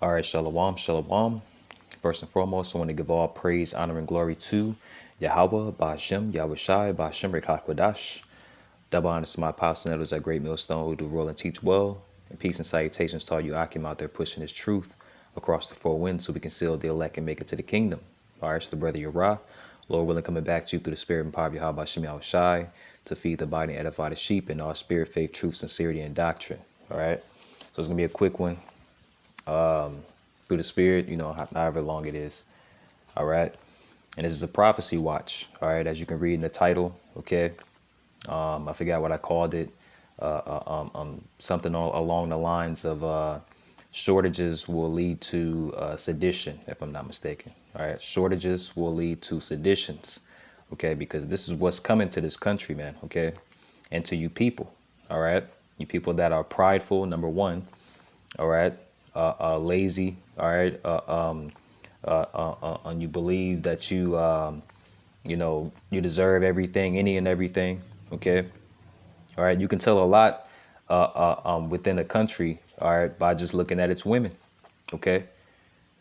All right, shalom, shalom. First and foremost, I want to give all praise, honor, and glory to Yahweh, Ba'ashem, Yahushai, Ba'ashem, Rekakwadash. Double honors to my apostle and elders at Great Millstone who do rule and teach well. And peace and salutations to all you Akim out there pushing his truth across the four winds so we can seal the elect and make it to the kingdom. All right, it's the brother Yirah. Lord willing, coming back to you through the spirit and power of Yahweh, Ba'ashem, Yahushai, to feed the body and edify the sheep in all spirit, faith, truth, sincerity, and doctrine. All right, so it's going to be a quick one. Through the spirit, however long it is. All right. And this is a prophecy watch. All right. As you can read in the title. Okay. I forgot what I called it. Something along the lines of shortages will lead to sedition, if I'm not mistaken. All right. Shortages will lead to seditions. Okay. Because this is what's coming to this country, man. Okay. And to you people. All right. You people that are prideful, number one. All right. Lazy, all right, and you believe that you deserve everything, any and everything, okay, all right. You can tell a lot within a country, all right, by just looking at its women, okay,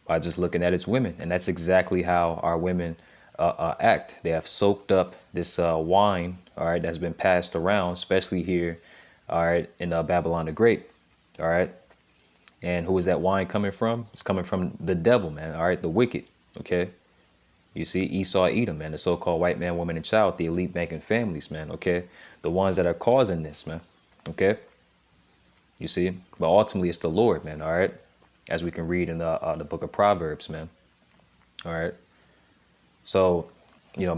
by just looking at its women, and that's exactly how our women act. They have soaked up this wine, all right, that's been passed around, especially here, all right, in Babylon the Great, all right. And who is that wine coming from? It's coming from the devil, man. All right, the wicked. Okay. You see, Esau, Edom, man, the so-called white man, woman, and child, the elite banking families, man. Okay. The ones that are causing this, man. Okay. You see, but ultimately it's the Lord, man. All right. As we can read in the book of Proverbs, man. All right. So,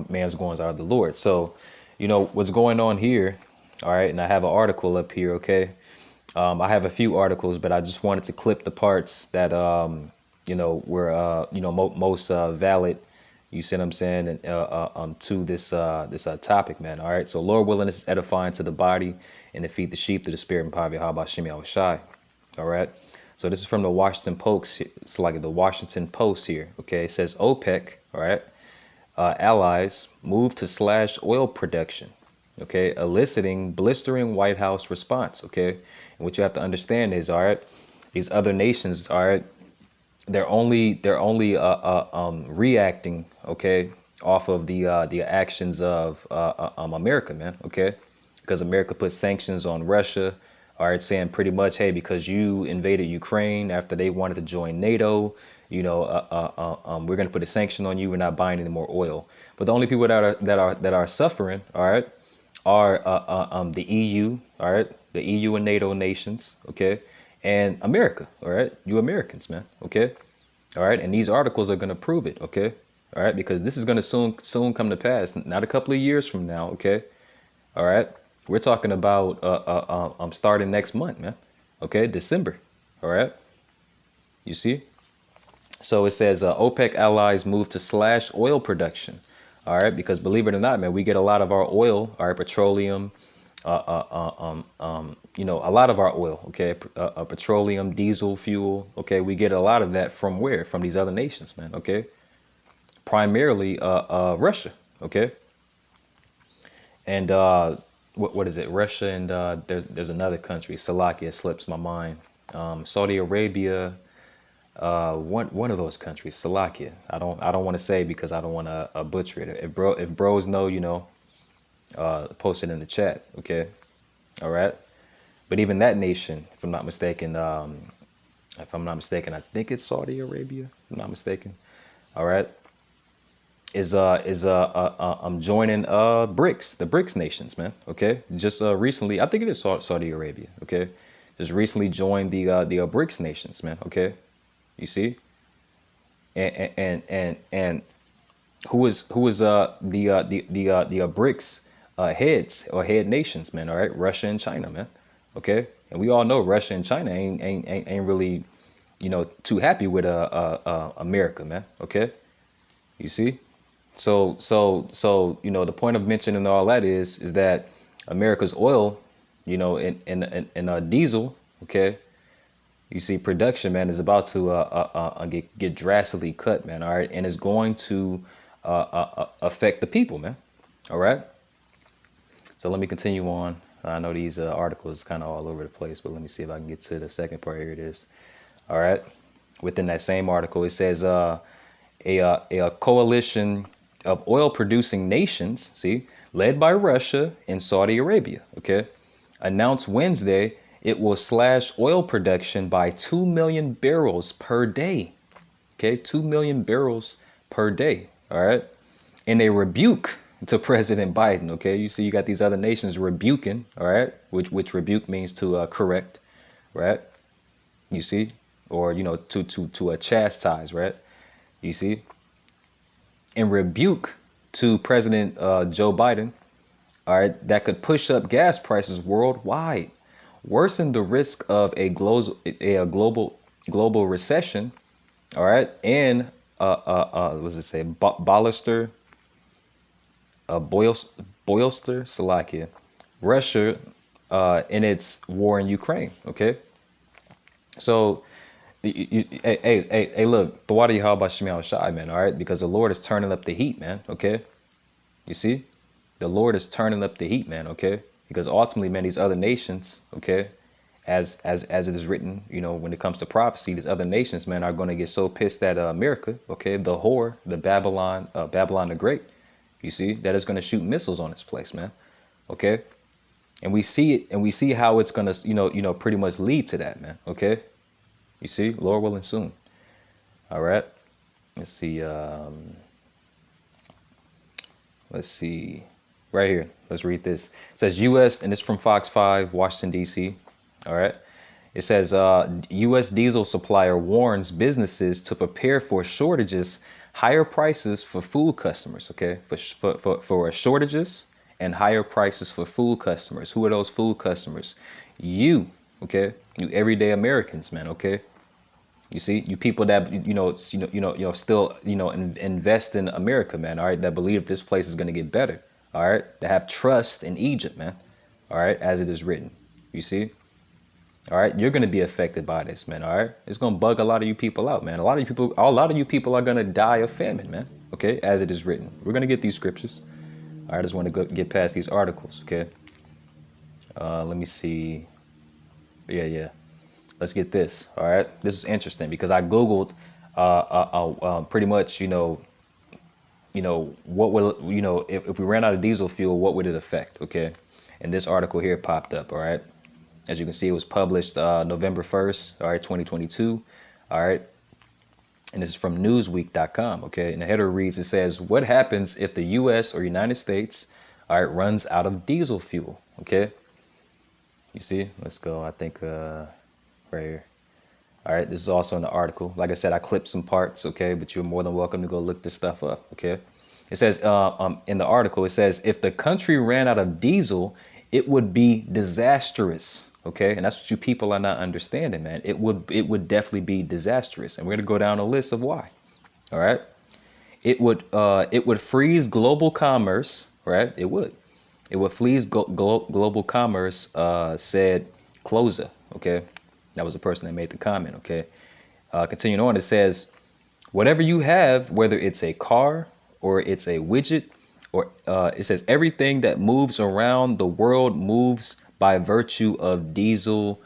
man's goings are the Lord. So, what's going on here. All right. And I have an article up here. Okay. I have a few articles, but I just wanted to clip the parts that, were, most valid. You see what I'm saying? And to this topic, man. All right. So Lord willing, this is edifying to the body and to feed the sheep through the spirit and power of Yahweh Shem Yahushai. All right. So this is from the Washington Post. It's like the Washington Post here. OK, it says OPEC. All right. Allies move to slash oil production. Okay, eliciting blistering White House response. Okay, and what you have to understand is, all right, these other nations, all right, they're only reacting, okay, off of the actions of America, man. Okay, because America put sanctions on Russia. All right, saying pretty much, hey, because you invaded Ukraine after they wanted to join NATO, we're going to put a sanction on you. We're not buying any more oil. But the only people that are suffering, all right, are the EU, all right, the EU and NATO nations, okay, and America, all right, you Americans, man, okay, all right, and these articles are going to prove it, okay, all right, because this is going to soon come to pass, not a couple of years from now, okay, all right, we're talking about starting next month, man, okay, December, all right, you see, so it says OPEC allies move to slash oil production. All right, because believe it or not, man, we get a lot of our oil, our petroleum, a lot of our oil, okay, petroleum, diesel, fuel, okay, we get a lot of that from where? From these other nations, man, okay, primarily Russia, okay, and what is it? Russia and there's another country, Salakia slips my mind, Saudi Arabia. One of those countries, Salakia. I don't want to say because I don't want to butcher it. If bros know, post it in the chat. Okay, all right. But even that nation, if I'm not mistaken, I think it's Saudi Arabia. If I'm not mistaken. All right. Is joining BRICS, the BRICS nations, man. Okay, just recently, I think it is Saudi Arabia. Okay, just recently joined the BRICS nations, man. Okay. You see, and who is the BRICS heads or head nations, man? All right, Russia and China, man. Okay, and we all know Russia and China ain't really, too happy with America, man. Okay, you see, so the point of mentioning all that is that America's oil, in diesel, okay. You see, production, man, is about to get drastically cut, man. All right, and it's going to affect the people, man. All right. So let me continue on. I know these articles kind of all over the place, but let me see if I can get to the second part. Here it is. All right. within that same article, it says a coalition of oil producing nations, see, led by Russia and Saudi Arabia, okay, announced Wednesday it will slash oil production by 2 million barrels per day. Okay, 2 million barrels per day. All right. In a rebuke to President Biden. Okay, you see, you got these other nations rebuking. All right, which rebuke means to correct, right? You see, or to chastise, right? You see, in rebuke to President Joe Biden. All right, that could push up gas prices worldwide, worsen the risk of a global recession. All right, and what does it say? Bolster, Boylster, Slovakia, Russia, in its war in Ukraine. Okay, so hey, look, Tawadi Haba Shemial Shai, man. All right, because the Lord is turning up the heat, man. Okay, you see, the Lord is turning up the heat, man. Okay, because ultimately, man, these other nations, okay, as it is written, when it comes to prophecy, these other nations, man, are going to get so pissed at America, okay, the whore, the Babylon the Great, you see, that is going to shoot missiles on this place, man, okay, and we see it, and we see how it's going to, pretty much lead to that, man, okay, you see, Lord willing, soon. All right, let's see, right here. Let's read this. It says U.S. and it's from Fox 5, Washington D.C. All right. It says U.S. diesel supplier warns businesses to prepare for shortages, higher prices for food customers. Okay, for shortages and higher prices for food customers. Who are those food customers? You. Okay, you everyday Americans, man. Okay. You see, you people that still invest in America, man. All right, that believe this place is gonna get better. All right, that have trust in Egypt, man. All right, as it is written. You see, all right, you're gonna be affected by this, man. All right, it's gonna bug a lot of you people out, man. A lot of you people are gonna die of famine, man. Okay, as it is written. We're gonna get these scriptures. All right, I just want to get past these articles. Okay, let me see. Yeah. Let's get this. All right, this is interesting because I googled pretty much what will if we ran out of diesel fuel, what would it affect? Okay, and this article here popped up. All right, as you can see, it was published November 1st, all right, 2022. All right, and this is from Newsweek.com. Okay, and the header reads, it says, "What happens if the U.S. or United States, all right, runs out of diesel fuel?" Okay, you see, let's go. I think. Right here. All right, this is also in the article. Like I said, I clipped some parts, okay, but you're more than welcome to go look this stuff up, okay? It says in the article, it says, if the country ran out of diesel, it would be disastrous, okay? And that's what you people are not understanding, man. It would definitely be disastrous, and we're gonna go down a list of why. All right, it would freeze global commerce, right? It would freeze global commerce, said Closer, okay? That was the person that made the comment, okay? Continuing on, it says, whatever you have, whether it's a car or it's a widget, or it says everything that moves around the world moves by virtue of diesel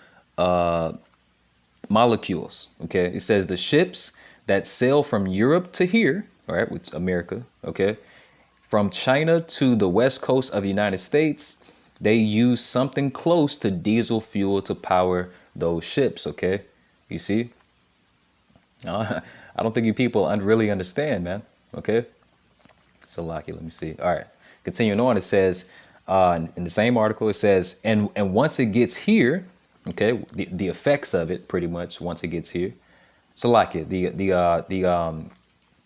molecules, okay? It says the ships that sail from Europe to here, all right, which America, okay? From China to the west coast of the United States, they use something close to diesel fuel to power those ships, okay? You see? I don't think you people really understand, man, okay? So, Lucky, let me see. All right, continuing on, it says, in the same article, it says, and once it gets here, okay, the effects of it, pretty much, once it gets here, so Lucky,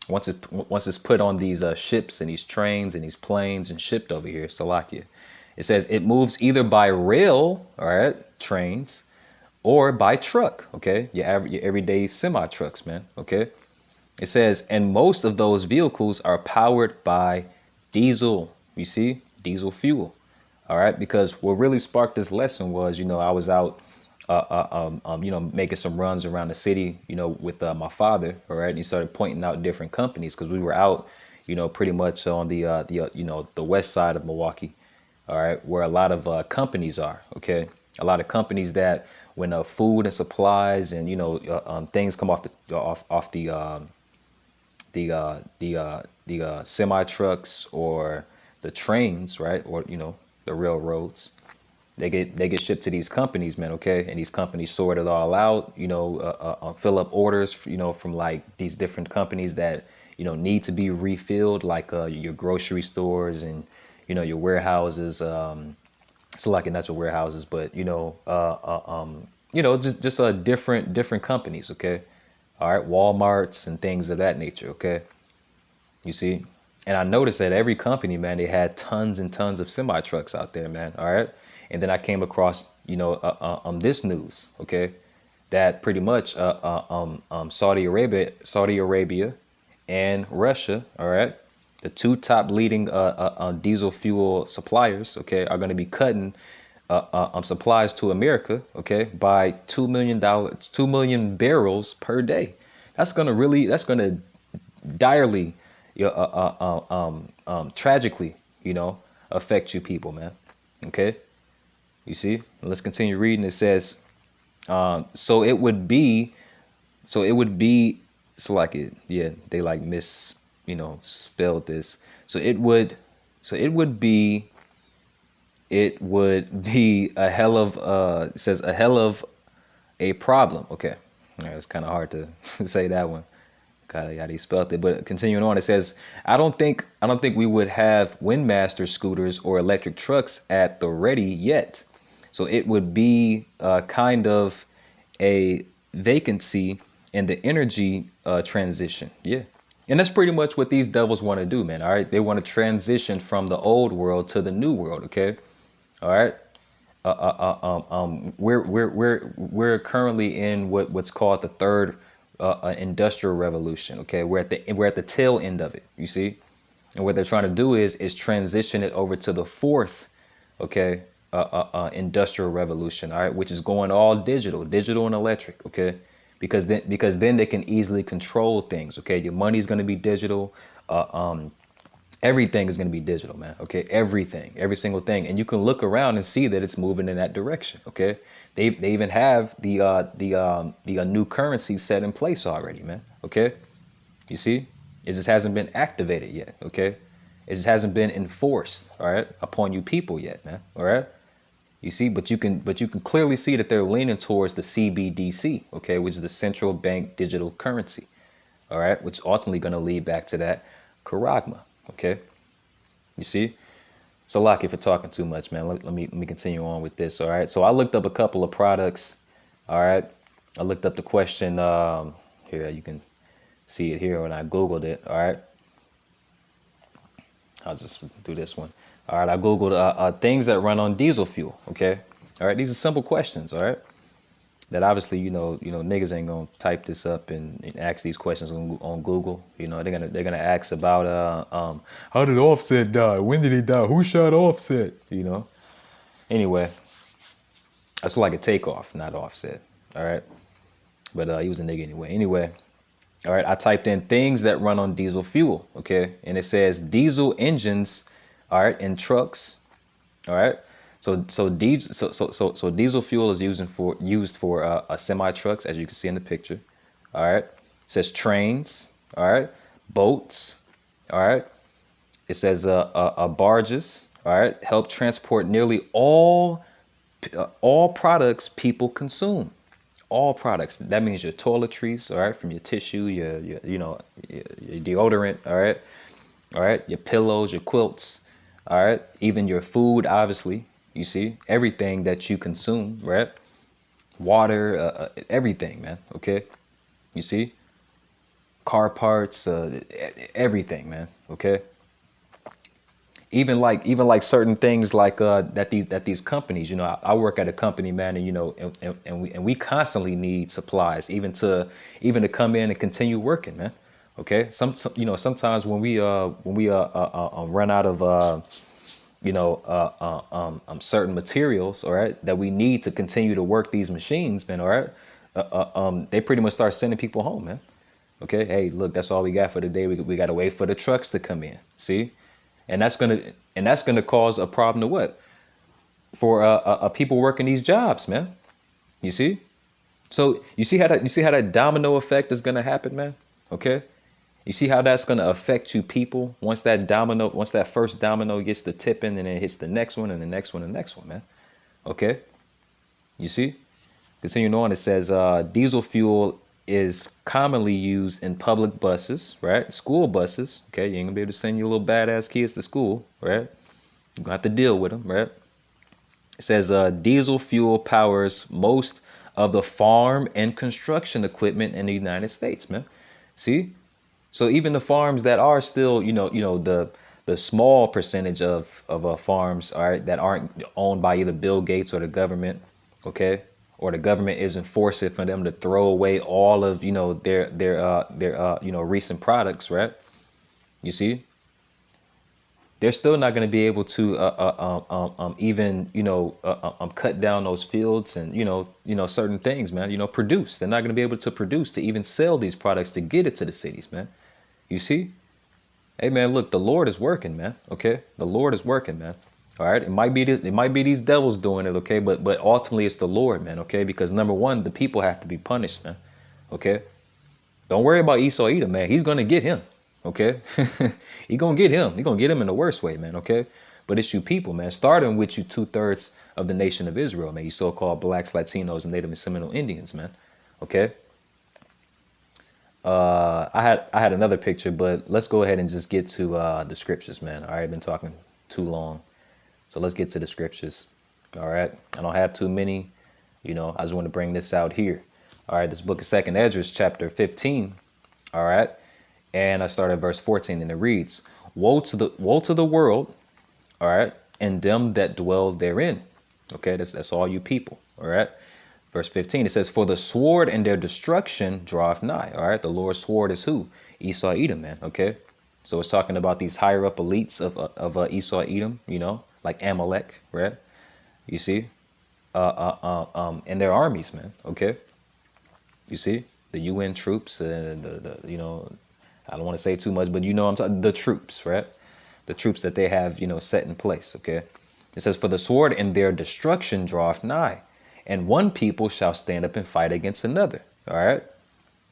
once it's put on these ships and these trains and these planes and shipped over here, Salakia, it says it moves either by rail, all right, trains, or by truck, okay, your everyday semi trucks, man, okay. It says, and most of those vehicles are powered by diesel. You see, diesel fuel, all right. Because what really sparked this lesson was, I was out, making some runs around the city, with my father, all right. And he started pointing out different companies because we were out, pretty much on the west side of Milwaukee, all right, where a lot of companies are, okay. A lot of companies that when food and supplies and things come off the semi trucks or the trains, right, or the railroads. They get shipped to these companies, man. Okay, and these companies sort it all out. Fill up orders, from like these different companies that need to be refilled, like your grocery stores and your warehouses. So like not your warehouses, but just different companies. Okay, all right, WalMarts and things of that nature. Okay, you see, and I noticed that every company, man, they had tons and tons of semi trucks out there, man. All right, and then I came across, this news, okay, that pretty much Saudi Arabia, and Russia, all right, the two top leading diesel fuel suppliers, okay, are going to be cutting supplies to America, okay, by $2 million, 2 million barrels per day. That's gonna direly, tragically, affect you people, man. Okay, you see. Let's continue reading. It says, so it would be, so like it, yeah, they like spelled this. So it would, so it would be a hell of, it says a hell of a problem. Okay, all right, it's kind of hard to say that one. Kind of how they spelled it, but continuing on, it says, I don't think we would have Windmaster scooters or electric trucks at the ready yet. So it would be kind of a vacancy in the energy transition. Yeah. And that's pretty much what these devils want to do, man. All right. They want to transition from the old world to the new world. Okay. All right. We're currently in what's called the third industrial revolution. Okay. We're at the tail end of it. You see. And what they're trying to do is transition it over to the fourth, okay, industrial revolution, all right, which is going all digital and electric, okay, because then they can easily control things, okay. Your money's going to be digital, everything is going to be digital, man, okay, everything, every single thing, and you can look around and see that it's moving in that direction, okay. They even have the new currency set in place already, man, okay. You see, it just hasn't been activated yet. Okay, it just hasn't been enforced. All right, upon you people yet, man. All right. You see, but you can clearly see that they're leaning towards the CBDC. Okay, which is the central bank digital currency. All right, which is ultimately going to lead back to that charagma. Okay, you see. So, Locke, if you're talking too much, man, let me continue on with this. All right. So I looked up a couple of products. All right. I looked up the question. Here you can see it here when I Googled it. All right. I'll just do this one. All right. I Googled things that run on diesel fuel. Okay. All right. These are simple questions. All right. That obviously, niggas ain't gonna type this up and ask these questions on Google. They're gonna ask about how did Offset die? When did he die? Who shot Offset? Anyway, that's like a takeoff, not Offset. All right. But he was a nigga anyway. Anyway. All right, I typed in things that run on diesel fuel, okay? And it says diesel engines, all right, in trucks, all right? So diesel fuel is used for semi trucks, as you can see in the picture, all right? It says trains, all right? Boats, all right? It says barges, all right? Help transport nearly all products people consume. All products. That means your toiletries, all right, from your tissue, your deodorant, all right, your pillows, your quilts, all right, even your food, obviously. You see, everything that you consume, right? Water, everything, man. Okay, you see, car parts, everything, man. Okay. Even like certain things like that these companies, I work at a company, man, and we constantly need supplies even to come in and continue working, man. Okay, sometimes when we run out of certain materials, all right, that we need to continue to work these machines, man, all right, they pretty much start sending people home, man. Okay, hey, look, that's all we got for the day. We got to wait for the trucks to come in. See, and that's gonna cause a problem to what? For people working these jobs, man. You see? So you see how that domino effect is gonna happen, man? Okay? You see how that's gonna affect you people once that first domino gets the tipping and it hits the next one and the next one and the next one, man. Okay? You see? Continuing on, it says diesel fuel is commonly used in public buses, right? School buses. Okay, you ain't gonna be able to send your little badass kids to school, right? You're gonna have to deal with them, right? It says diesel fuel powers most of the farm and construction equipment in the United States, man. See? So even the farms that are still, the small percentage of farms, all right, that aren't owned by either Bill Gates or the government, okay, or the government isn't forcing for them to throw away all of their recent products, right? You see, they're still not going to be able to even cut down those fields and certain things, man. Produce. They're not going to be able to produce to even sell these products to get it to the cities, man. You see? Hey man, look, the Lord is working, man. Okay, the Lord is working, man. All right, it might be these devils doing it, okay, but ultimately it's the Lord, man. Okay, because number one, the people have to be punished, man. Okay, don't worry about Esau Edom, man. He's gonna get him. Okay, he gonna get him. He gonna get him in the worst way, man. Okay, but it's you people, man. Starting with you 2/3 of the nation of Israel, man. You so-called blacks, Latinos, and Native and Seminole Indians, man. Okay. I had another picture, but let's go ahead and just get to the scriptures, man. All right, been talking too long, so let's get to the scriptures. All right, I don't have too many, I just want to bring this out here. All right, this book of Second Esdras, chapter 15. All right, and I start at verse 14, and it reads, woe to the world, all right, and them that dwell therein. Okay, that's all you people. All right. Verse 15, it says, for the sword and their destruction draweth nigh. All right, the Lord's sword is who? Esau Edom, man. Okay, so it's talking about these higher up elites of Esau Edom, like Amalek, right? You see, and their armies, man. Okay, you see the UN troops and the I don't want to say too much, but I'm talking the troops, right? The troops that they have, set in place. Okay, it says, for the sword and their destruction draweth nigh, and one people shall stand up and fight against another. All right.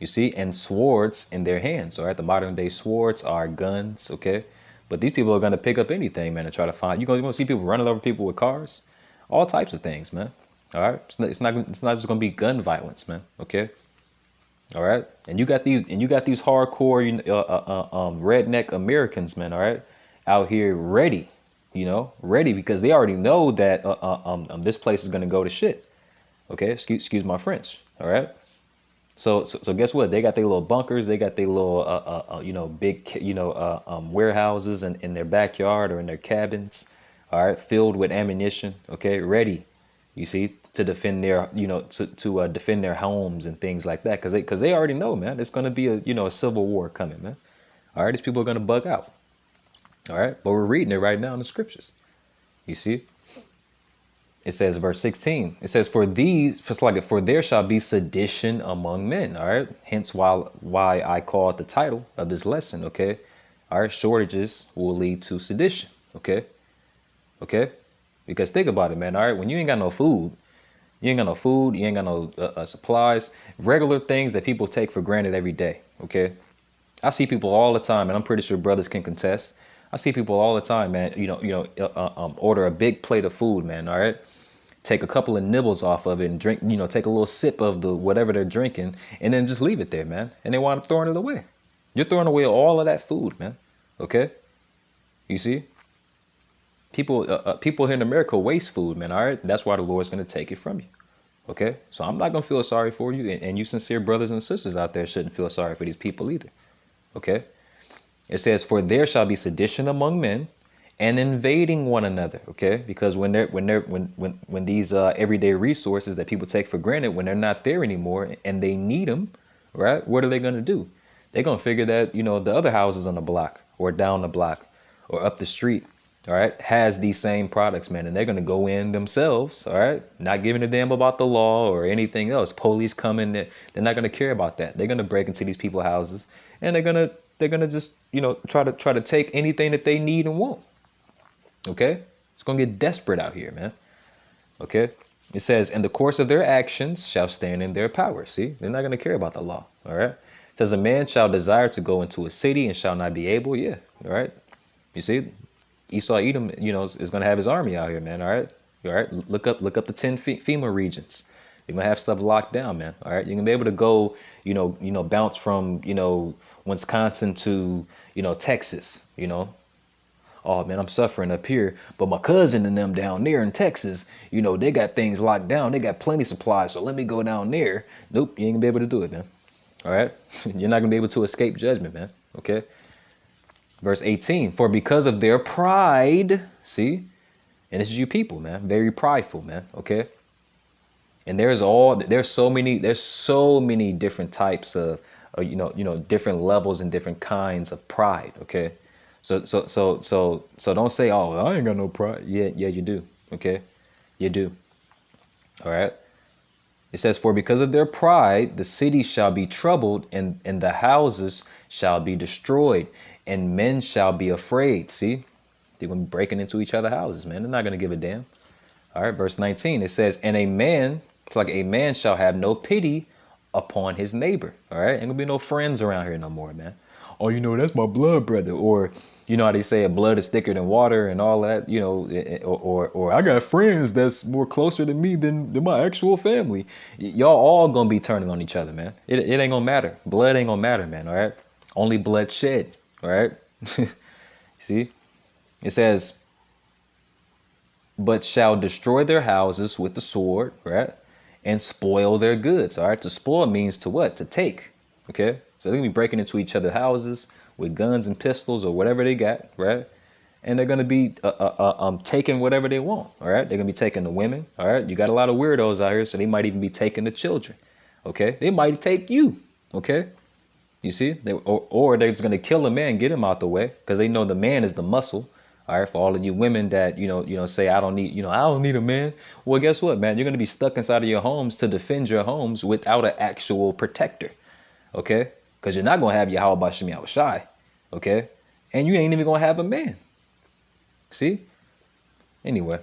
You see, and swords in their hands. All right. The modern day swords are guns. Okay. But these people are going to pick up anything, man, and try to find. You're going to see people running over people with cars, all types of things, man. All right. It's not just going to be gun violence, man. Okay. All right. And you got these hardcore, redneck Americans, man. All right. Out here ready, ready because they already know that this place is going to go to shit. Okay, excuse my French. All right. So guess what? They got their little bunkers. They got their little big warehouses in their backyard or in their cabins. All right, filled with ammunition. Okay, ready. You see, to defend their to defend their homes and things like that. Because they already know, man. It's gonna be a civil war coming, man. All right, these people are gonna bug out. All right, but we're reading it right now in the scriptures. You see. It says, verse 16, it says, for there shall be sedition among men. All right. Hence why I call it the title of this lesson. Okay. All right. Shortages will lead to sedition. Okay. Okay. Because think about it, man. All right. When you ain't got no food, you ain't got no supplies, regular things that people take for granted every day. Okay. I see people all the time, and I'm pretty sure brothers can contest. I see people all the time, man, order a big plate of food, man. All right. Take a couple of nibbles off of it and drink, take a little sip of the whatever they're drinking and then just leave it there, man. And they wind up throwing it away. You're throwing away all of that food, man. Okay. You see, people here in America waste food, man. All right. That's why the Lord's going to take it from you. Okay. So I'm not going to feel sorry for you. And you sincere brothers and sisters out there shouldn't feel sorry for these people either. Okay. It says, for there shall be sedition among men, and invading one another. Okay, because when these everyday resources that people take for granted, when they're not there anymore and they need them, right? What are they going to do? They're going to figure that the other houses on the block or down the block or up the street, all right, has these same products, man, and they're going to go in themselves, all right, not giving a damn about the law or anything else. Police coming, they're not going to care about that. They're going to break into these people's houses and they're going to just try to take anything that they need and want. Okay, it's gonna get desperate out here, man. Okay, It says, in the course of their actions shall stand in their power. See, they're not going to care about the law. All right. It says, a man shall desire to go into a city and shall not be able. Yeah. All right. You see, Esau Edom, is going to have his army out here, man. All right. All right. Look up the 10 FEMA regions. You're going to have stuff locked down, man. All right. You're going to be able to go, bounce from, Wisconsin to, Texas, Oh man, I'm suffering up here, but my cousin and them down there in Texas, they got things locked down. They got plenty of supplies, so let me go down there. Nope, you ain't gonna be able to do it, man. All right, you're not gonna be able to escape judgment, man. Okay. Verse 18, for because of their pride, see, and this is you people, man, very prideful, man. Okay. And there's so many different types of, different levels and different kinds of pride. Okay. So don't say, oh, I ain't got no pride. Yeah, you do. Okay. You do. All right. It says, for because of their pride, the city shall be troubled and the houses shall be destroyed and men shall be afraid. See, they're going to be breaking into each other's houses, man. They're not going to give a damn. All right. Verse 19, it says, and it's like a man shall have no pity upon his neighbor. All right. Ain't gonna be no friends around here no more, man. Oh, that's my blood brother. Or, how they say blood is thicker than water and all that, or I got friends that's more closer to me than my actual family. Y'all all gonna be turning on each other, man. It ain't gonna matter. Blood ain't gonna matter, man. All right. Only blood shed. All right. See, it says, but shall destroy their houses with the sword, right? And spoil their goods. All right. To spoil means to what? To take. Okay. So they're gonna be breaking into each other's houses with guns and pistols or whatever they got, right? And they're gonna be taking whatever they want. All right. They're gonna be taking the women. All right. You got a lot of weirdos out here, so they might even be taking the children. Okay. They might take you. Okay. You see, or they're just gonna kill a man, get him out the way, because they know the man is the muscle. All right, for all of you women that say I don't need a man. Well, guess what, man? You're gonna be stuck inside of your homes to defend your homes without an actual protector. Okay, because you're not gonna have your how about Shemi out shy. Okay, and you ain't even gonna have a man. See? Anyway,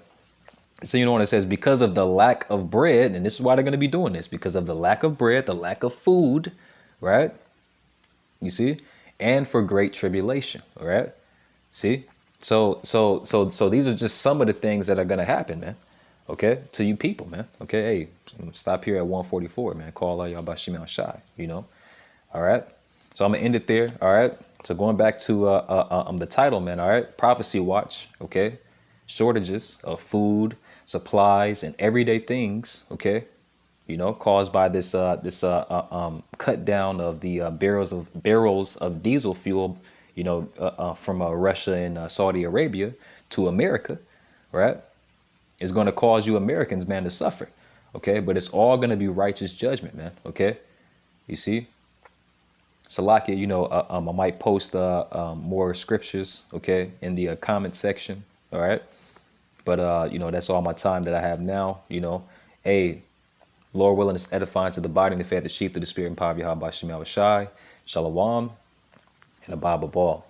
so when it says because of the lack of bread, and this is why they're gonna be doing this, because of the lack of bread, the lack of food, right? You see, and for great tribulation. All right. See, so these are just some of the things that are gonna happen, man. Okay, to you people, man. Okay, hey, stop here at 144, man. Call all y'all about Shimon Shai. All right. So I'm gonna end it there. All right. So going back to the title, man. All right. Prophecy watch. Okay. Shortages of food, supplies, and everyday things. Okay. Caused by this cut down of the barrels of diesel fuel, from Russia and Saudi Arabia to America, right? Is going to cause you Americans, man, to suffer. Okay, but it's all going to be righteous judgment, man. Okay, you see. So, like it, I might post more scriptures, okay, in the comment section. All right, but that's all my time that I have now. Hey. Lord willing, is edifying to the body and the faith, the sheep, to the spirit and power of Yahweh Shai, Shalom, and above all.